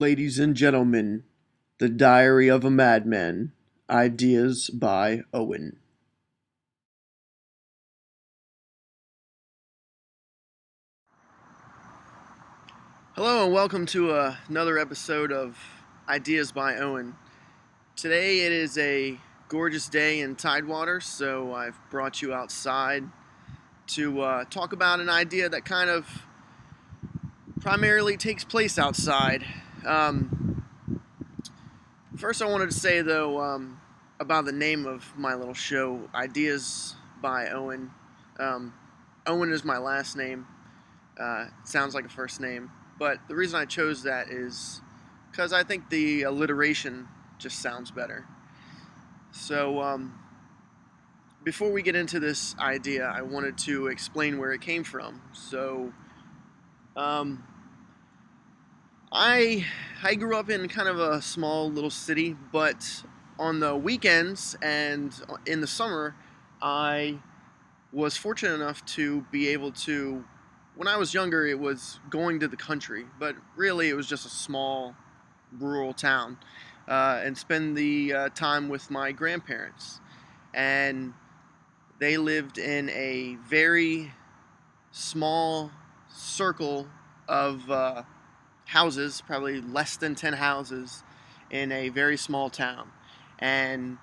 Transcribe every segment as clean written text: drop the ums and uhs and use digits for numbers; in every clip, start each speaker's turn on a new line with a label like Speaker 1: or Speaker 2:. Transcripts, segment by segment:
Speaker 1: Ladies and gentlemen, The Diary of a Madman. Ideas by Owen. Hello and welcome to another episode of Ideas by Owen. Today it is a gorgeous day in Tidewater, so I've brought you outside to talk about an idea that kind of primarily takes place outside. Um, First, I wanted to say though about the name of my little show, Ideas by Owen. Um, Owen is my last name. It sounds like a first name, but the reason I chose that is because I think the alliteration just sounds better. So, before we get into this idea, I wanted to explain where it came from. So, um, I I grew up in kind of a small little city, but on the weekends and in the summer, I was fortunate enough to be able to. When I was younger, it was going to the country, but really it was just a small rural town, and spend the time with my grandparents. And they lived in a very small circle of houses, probably less than 10 houses in a very small town. And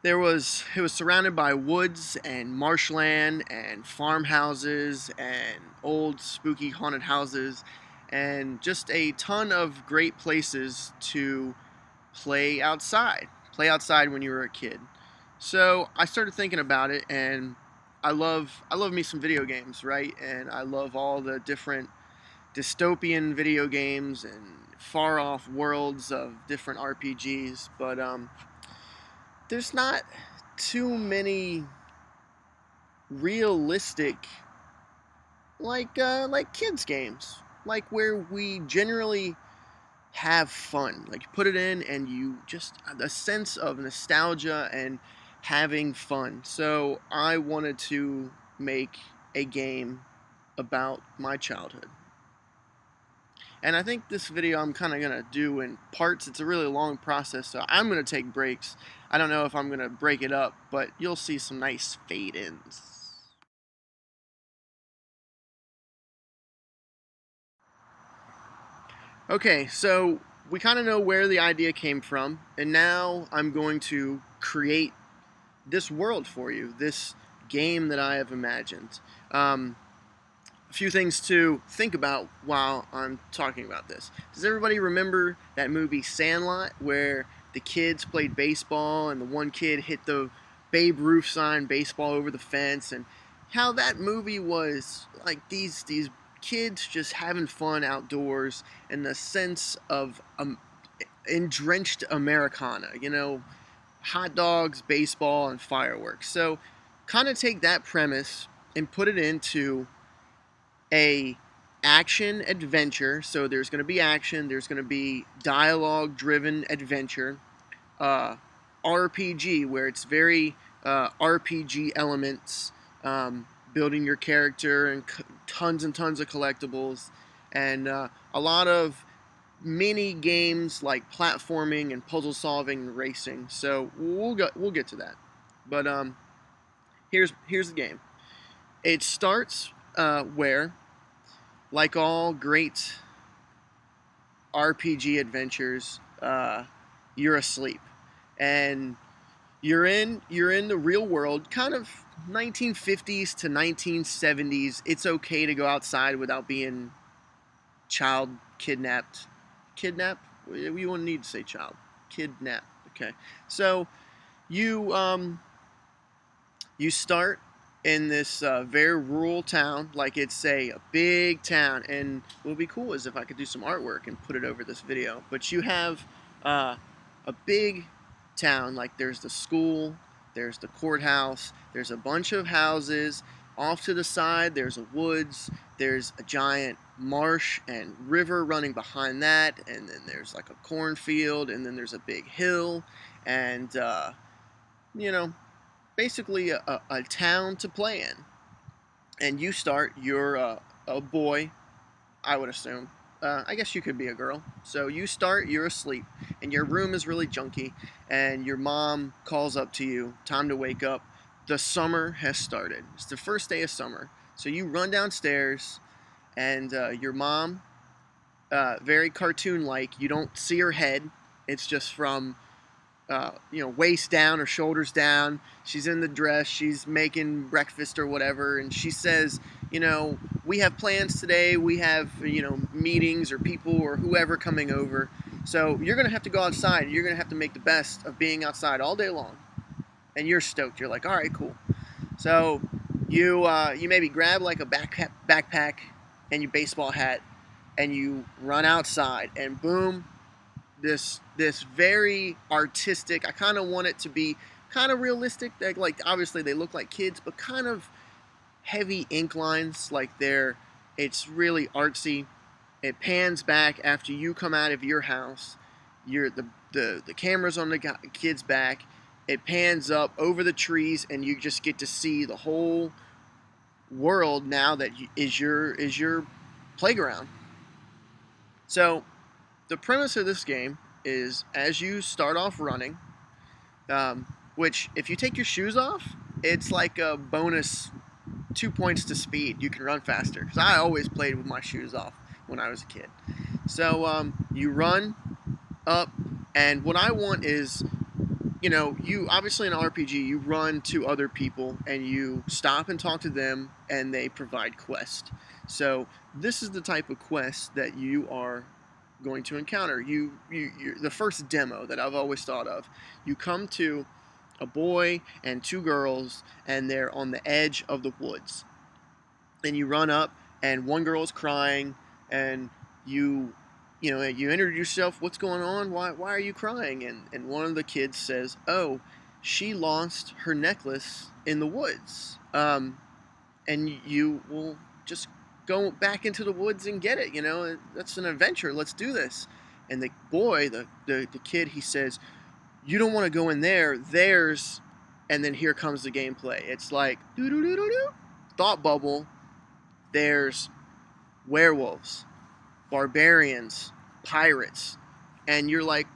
Speaker 1: it was surrounded by woods and marshland and farmhouses and old spooky haunted houses and just a ton of great places to play outside when you were a kid. So I started thinking about it, and I love me some video games, right? And I love all the different dystopian video games and far off worlds of different RPGs, but there's not too many realistic like kids games, like where we generally have fun. Like you put it in and you just a sense of nostalgia and having fun. So I wanted to make a game about my childhood. And I think this video I'm kind of going to do in parts. It's a really long process, so I'm going to take breaks. I don't know if I'm going to break it up, but you'll see some nice fade-ins. Okay, so we kind of know where the idea came from, and now I'm going to create this world for you, this game that I have imagined. A few things to think about while I'm talking about this. Does everybody remember that movie Sandlot, where the kids played baseball and the one kid hit the Babe Ruth sign baseball over the fence, and how that movie was like these kids just having fun outdoors and the sense of drenched Americana, hot dogs, baseball, and fireworks. So kind of take that premise and put it into a action adventure. So there's going to be action, there's going to be dialogue driven adventure, uh, RPG where it's very RPG elements, building your character and tons and tons of collectibles, and a lot of mini games like platforming and puzzle solving and racing. So we'll get to that. But here's the game. It starts where, like all great RPG adventures, you're asleep, and you're in the real world, kind of 1950s to 1970s. It's okay to go outside without being child kidnapped. Kidnap? We won't need to say child. Kidnap. Okay. So you you start in this very rural town, like it's a big town. And what would be cool is if I could do some artwork and put it over this video. But you have uh, a big town, like there's the school, there's the courthouse, there's a bunch of houses. Off to the side, there's a woods, there's a giant marsh and river running behind that, and then there's like a cornfield, and then there's a big hill, and you know, basically a town to play in. And you start, you're a boy, I would assume, I guess you could be a girl. So you start, you're asleep, and your room is really junky, and your mom calls up to you, time to wake up. The summer has started. It's the first day of summer. So you run downstairs, and your mom, very cartoon-like, you don't see her head. It's just from waist down or shoulders down. She's in the dress. She's making breakfast or whatever, and she says, we have plans today. We have, meetings or people or whoever coming over. So you're gonna have to go outside. You're gonna have to make the best of being outside all day long. And you're stoked. You're like, all right, cool. So you maybe grab like a backpack and your baseball hat, and you run outside, and boom, this very artistic. I kind of want it to be kind of realistic. Like obviously they look like kids, but kind of heavy ink lines. Like it's really artsy. It pans back after you come out of your house. The camera's on the kid's back. It pans up over the trees, and you just get to see the whole world now that is your playground. So the premise of this game is, as you start off running, which if you take your shoes off, it's like a bonus 2 points to speed. You can run faster, because I always played with my shoes off when I was a kid. So you run up, and what I want is, you obviously in an RPG, you run to other people and you stop and talk to them, and they provide quests. So this is the type of quest that you are going to encounter. The first demo that I've always thought of, you come to a boy and two girls, and they're on the edge of the woods, and you run up, and one girl is crying, and you introduce yourself. What's going on? Why are you crying? And one of the kids says, oh, she lost her necklace in the woods. And you will just go back into the woods and get it. That's an adventure. Let's do this. And the boy, the kid, he says, you don't want to go in there. And then here comes the gameplay. It's like, doo-doo-doo-doo-doo. Thought bubble. There's werewolves, barbarians, pirates. And you're like,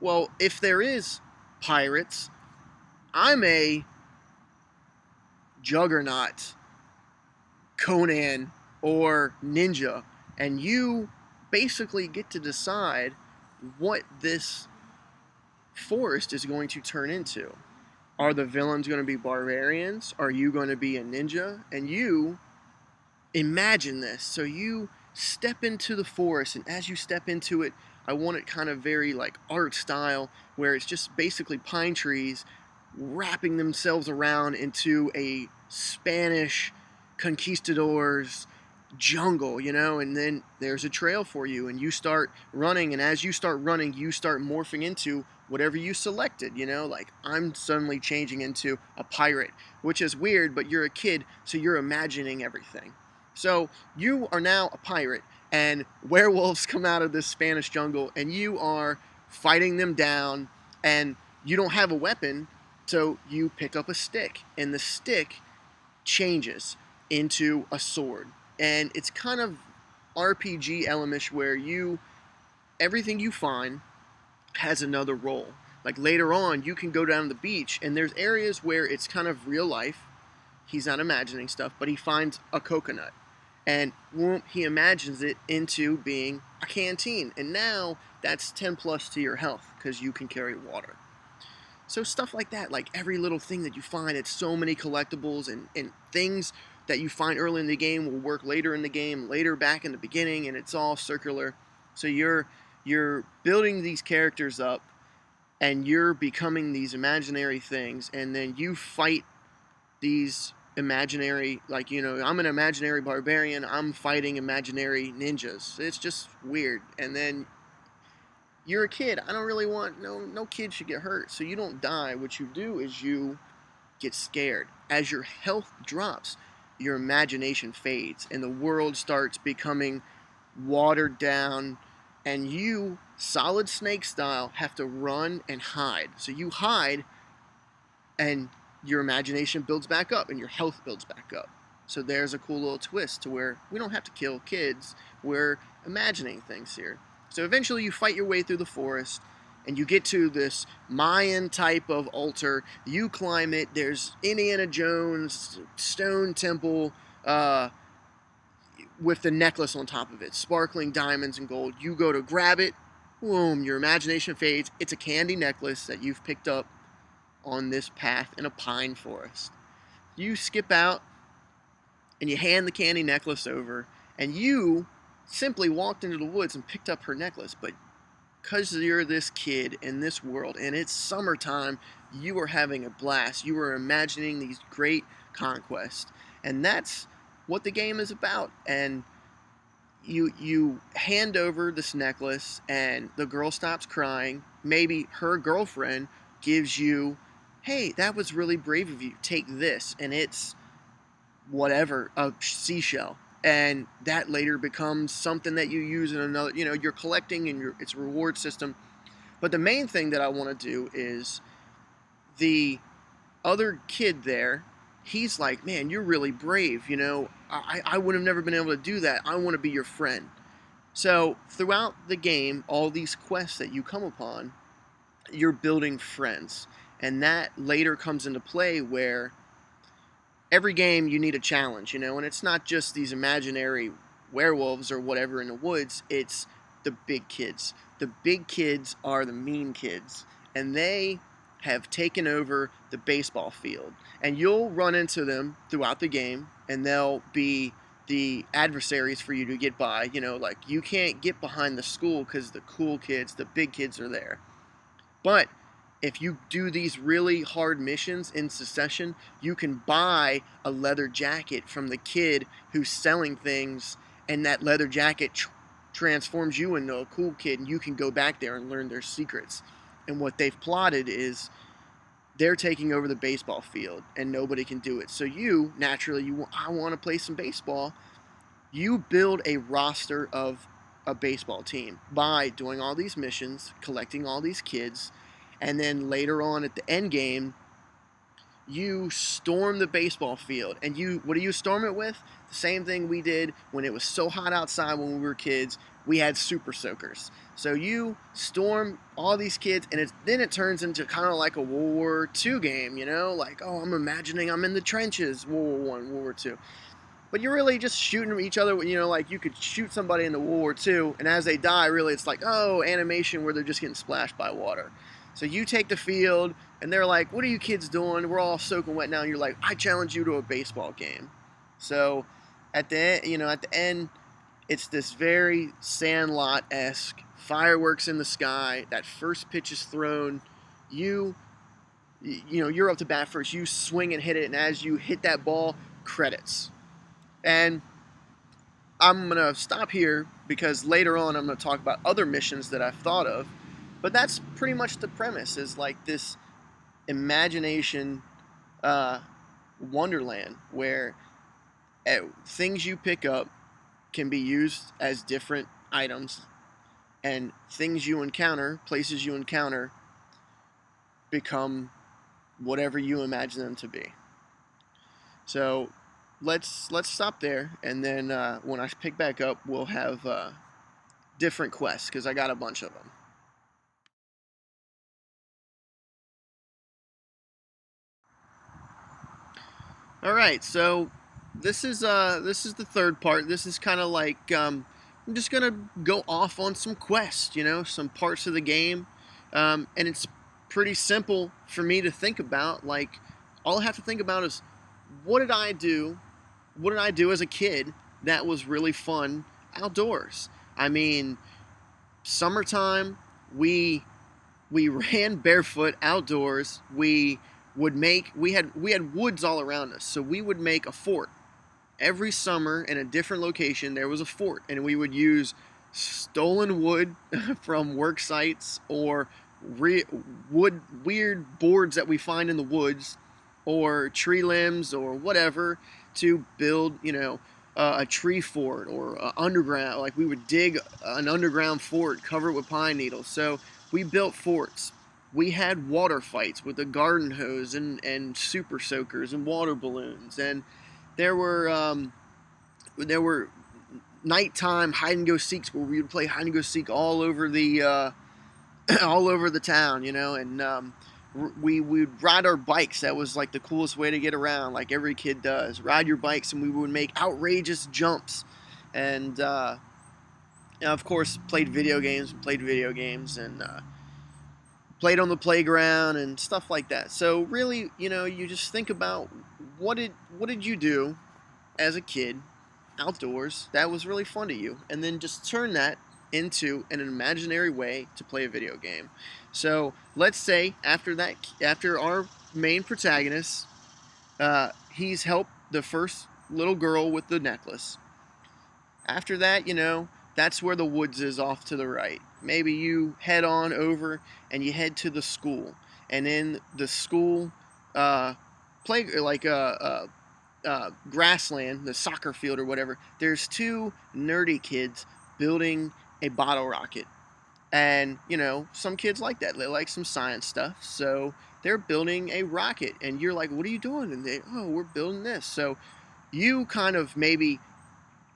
Speaker 1: well, if there is pirates, I'm a Juggernaut, Conan, or ninja. And you basically get to decide what this forest is going to turn into. Are the villains going to be barbarians? Are you going to be a ninja? And you imagine this. So you step into the forest, and as you step into it, I want it kind of very like art style, where it's just basically pine trees wrapping themselves around into a Spanish conquistadors jungle, and then there's a trail for you, and you start running, and as you start running, you start morphing into whatever you selected, like I'm suddenly changing into a pirate, which is weird, but you're a kid, so you're imagining everything. So you are now a pirate, and werewolves come out of this Spanish jungle, and you are fighting them down, and you don't have a weapon, so you pick up a stick, and the stick changes into a sword. And it's kind of RPG elementish, where everything you find has another role. Like later on, you can go down to the beach, and there's areas where it's kind of real life. He's not imagining stuff, but he finds a coconut, and he imagines it into being a canteen. And now that's 10 plus to your health, because you can carry water. So stuff like that, like every little thing that you find, it's so many collectibles, and things that you find early in the game will work later in the game, later back in the beginning, and it's all circular. So you're building these characters up, and you're becoming these imaginary things, and then you fight these imaginary, like, I'm an imaginary barbarian, I'm fighting imaginary ninjas. It's just weird. And then you're a kid. I don't really want, no kid should get hurt, so you don't die. What you do is you get scared. As your health drops, your imagination fades, and the world starts becoming watered down, and you, Solid Snake style, have to run and hide. So you hide, and your imagination builds back up, and your health builds back up. So there's a cool little twist to where we don't have to kill kids. We're imagining things here. So eventually you fight your way through the forest and you get to this Mayan type of altar. You climb it. There's Indiana Jones stone temple with the necklace on top of it, sparkling diamonds and gold. You go to grab it. Boom, your imagination fades. It's a candy necklace that you've picked up on this path in a pine forest. You skip out and you hand the candy necklace over, and you simply walked into the woods and picked up her necklace. But because you're this kid in this world and it's summertime, you are having a blast. You are imagining these great conquests. And that's what the game is about. And you hand over this necklace and the girl stops crying. Maybe her girlfriend gives you, hey, that was really brave of you. Take this. And it's whatever, a seashell. And that later becomes something that you use in another, you're collecting and it's a reward system. But the main thing that I want to do is the other kid there, he's like, man, you're really brave, I would have never been able to do that. I want to be your friend. So throughout the game, all these quests that you come upon, you're building friends. And that later comes into play where every game you need a challenge, and it's not just these imaginary werewolves or whatever in the woods, it's the big kids. The big kids are the mean kids, and they have taken over the baseball field. And you'll run into them throughout the game, and they'll be the adversaries for you to get by. Like you can't get behind the school because the cool kids, the big kids are there. But if you do these really hard missions in succession, you can buy a leather jacket from the kid who's selling things, and that leather jacket transforms you into a cool kid, and you can go back there and learn their secrets. And what they've plotted is they're taking over the baseball field, and nobody can do it. So you, naturally, I want to play some baseball. You build a roster of a baseball team by doing all these missions, collecting all these kids, and then later on at the end game, you storm the baseball field. And what do you storm it with? The same thing we did when it was so hot outside when we were kids. We had super soakers. So you storm all these kids, and then it turns into kind of like a World War II game, like, oh, I'm imagining I'm in the trenches, World War I, World War II. But you're really just shooting each other, like you could shoot somebody in the World War II, and as they die, really it's like, oh, animation where they're just getting splashed by water. So you take the field, and they're like, what are you kids doing? We're all soaking wet now. And you're like, I challenge you to a baseball game. So at the end, it's this very Sandlot-esque, fireworks in the sky. That first pitch is thrown. You're up to bat first. You swing and hit it, and as you hit that ball, credits. And I'm going to stop here because later on I'm going to talk about other missions that I've thought of. But that's pretty much the premise, is like this imagination wonderland where things you pick up can be used as different items, and things you encounter, places you encounter, become whatever you imagine them to be. So let's stop there, and then when I pick back up, we'll have different quests because I got a bunch of them. All right, so this is the third part. This is kind of like I'm just gonna go off on some quests, some parts of the game, and it's pretty simple for me to think about. Like, all I have to think about is what did I do? What did I do as a kid that was really fun outdoors? I mean, summertime, we ran barefoot outdoors. We had woods all around us, so we would make a fort. Every summer in a different location there was a fort, and we would use stolen wood from work sites or weird boards that we find in the woods or tree limbs or whatever to build, a tree fort or underground. Like, we would dig an underground fort, cover it with pine needles. So we built forts. We had water fights with a garden hose and super soakers and water balloons. And There were nighttime hide and go seeks where we would play hide and go seek all over the all over the town, and we would ride our bikes. That was like the coolest way to get around, like every kid does. Ride your bikes, and we would make outrageous jumps, and of course played video games, and played on the playground and stuff like that. So really, you just think about what did you do as a kid outdoors that was really fun to you, and then just turn that into an imaginary way to play a video game. So let's say after our main protagonist, he's helped the first little girl with the necklace. After that, that's where the woods is off to the right. Maybe you head on over and you head to the school, and in the school play grassland, the soccer field or whatever, there's two nerdy kids building a bottle rocket. And, some kids like that. They like some science stuff. So they're building a rocket. And you're like, what are you doing? And we're building this. So you kind of maybe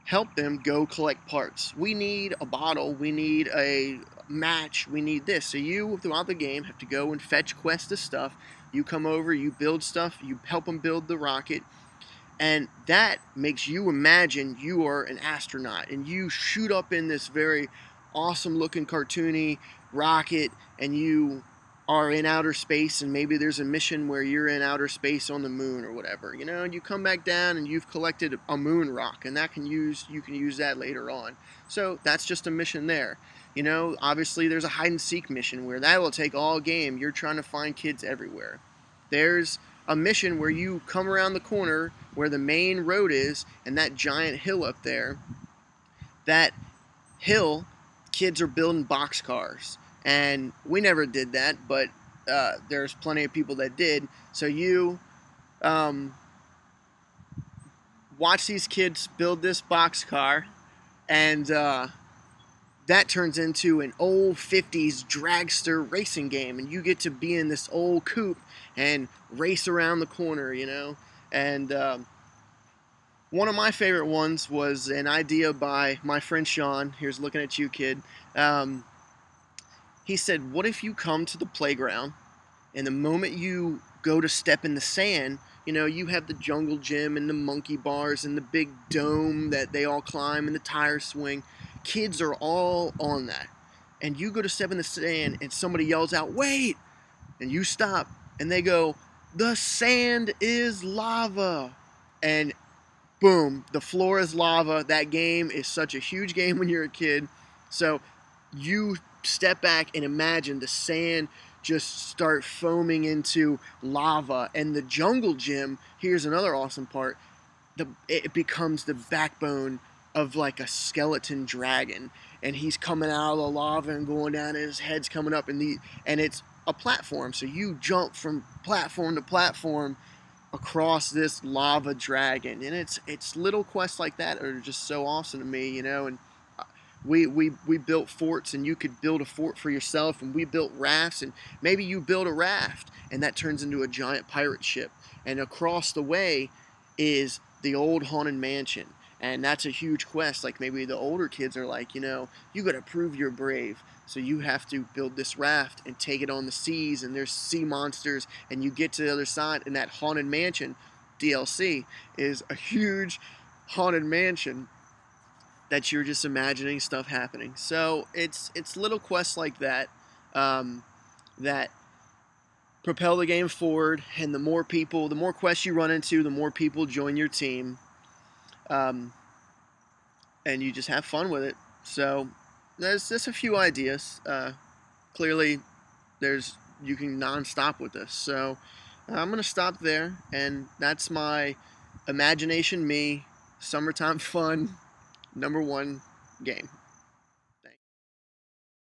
Speaker 1: help them go collect parts. We need a bottle. We need a match. We need this. So you, throughout the game, have to go and fetch quests to stuff. You come over, you build stuff, you help them build the rocket. And that makes you imagine you are an astronaut and you shoot up in this very awesome looking cartoony rocket, and you are in outer space, and maybe there's a mission where you're in outer space on the moon or whatever, and you come back down and you've collected a moon rock, and you can use that later on. So that's just a mission there. Obviously there's a hide and seek mission where that will take all game. You're trying to find kids everywhere. There's a mission where you come around the corner where the main road is, and that giant hill up there, that hill, kids are building boxcars. And we never did that, but there's plenty of people that did. So you watch these kids build this boxcar, and that turns into an old 50s dragster racing game, and you get to be in this old coupe and race around the corner, And one of my favorite ones was an idea by my friend Sean. Here's looking at you, kid. He said, what if you come to the playground, and the moment you go to step in the sand, you have the jungle gym and the monkey bars and the big dome that they all climb and the tire swing. Kids are all on that. And you go to step in the sand, and somebody yells out, wait! And you stop, and they go, the sand is lava. And boom, the floor is lava. That game is such a huge game when you're a kid. So you step back and imagine the sand just start foaming into lava. And the jungle gym, here's another awesome part, it becomes the backbone of like a skeleton dragon. And he's coming out of the lava and going down, and his head's coming up, and it's a platform. So you jump from platform to platform across this lava dragon, and it's little quests like that are just so awesome to me, and we built forts, and you could build a fort for yourself, and we built rafts, and maybe you build a raft and that turns into a giant pirate ship, and across the way is the old haunted mansion, and that's a huge quest. Like maybe the older kids are like, you gotta prove you're brave. So you have to build this raft and take it on the seas, and there's sea monsters, and you get to the other side, and that haunted mansion DLC is a huge haunted mansion that you're just imagining stuff happening. So it's little quests like that that propel the game forward, and the more quests you run into, the more people join your team, and you just have fun with it. So there's just a few ideas. Clearly, you can non-stop with this. So I'm going to stop there, and that's my imagination me, summertime fun, #1 game.